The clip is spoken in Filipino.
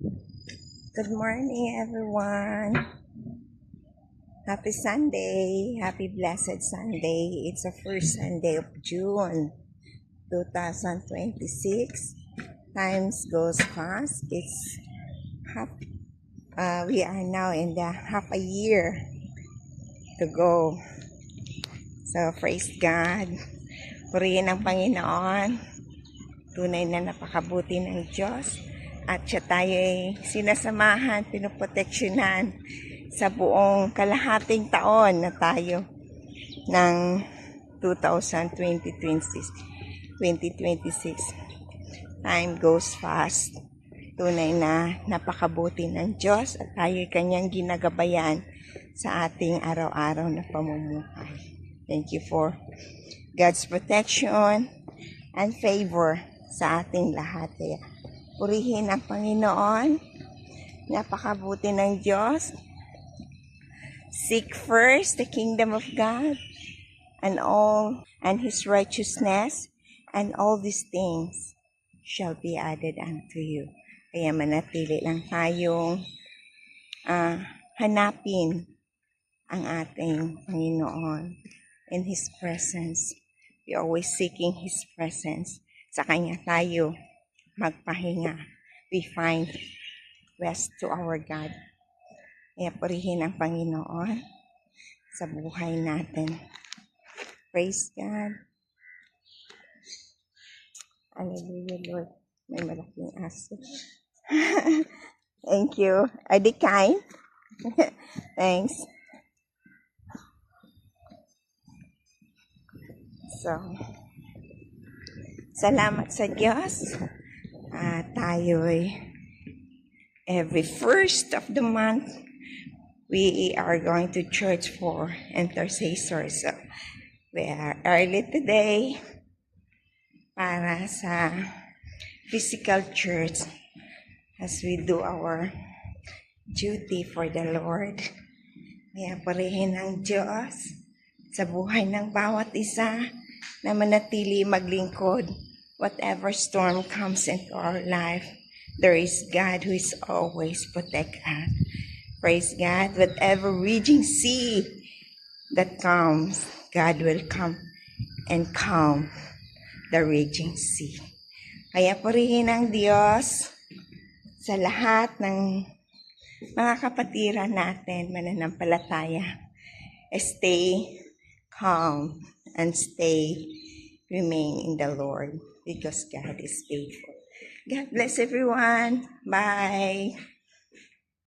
Good morning, everyone. Happy Sunday. Happy blessed Sunday. It's the first Sunday of June 2026. Times goes fast. We are now in the half a year to go. So praise God. Purihin ang Panginoon. Tunay na napakabuti ng Diyos. At siya tayo ay sinasamahan, pinoproteksyonan sa buong kalahating taon na tayo ng 2026. Time goes fast. Tunay na napakabuti ng Diyos at tayo ay kanyang ginagabayan sa ating araw-araw na pamumuhay. Thank you for God's protection and favor sa ating lahat. Kaya purihin ang Panginoon. Napakabuti ng Diyos. Seek first the kingdom of God and His righteousness, and all these things shall be added unto you. Kaya manatili lang tayong hanapin ang ating Panginoon in His presence. We always seeking His presence. Sa Kanya tayo magpahinga. We find rest to our God. Kaya purihin ang Panginoon sa buhay natin. Praise God. Hallelujah, Lord. May malaking aso. Thank you. Are they kind? Thanks. So, salamat sa Diyos. Tayo'y every first of the month, we are going to church for intercessors. So, we are early today para sa physical church as we do our duty for the Lord. Kaya purihin ng Diyos sa buhay ng bawat isa na manatili maglingkod. Whatever storm comes into our life, there is God who is always protect us. Praise God. Whatever raging sea that comes, God will come and calm the raging sea. Kaya purihin ang Diyos sa lahat ng mga kapatiran natin, mananampalataya. Stay calm and remain in the Lord because God is faithful. God bless everyone. Bye.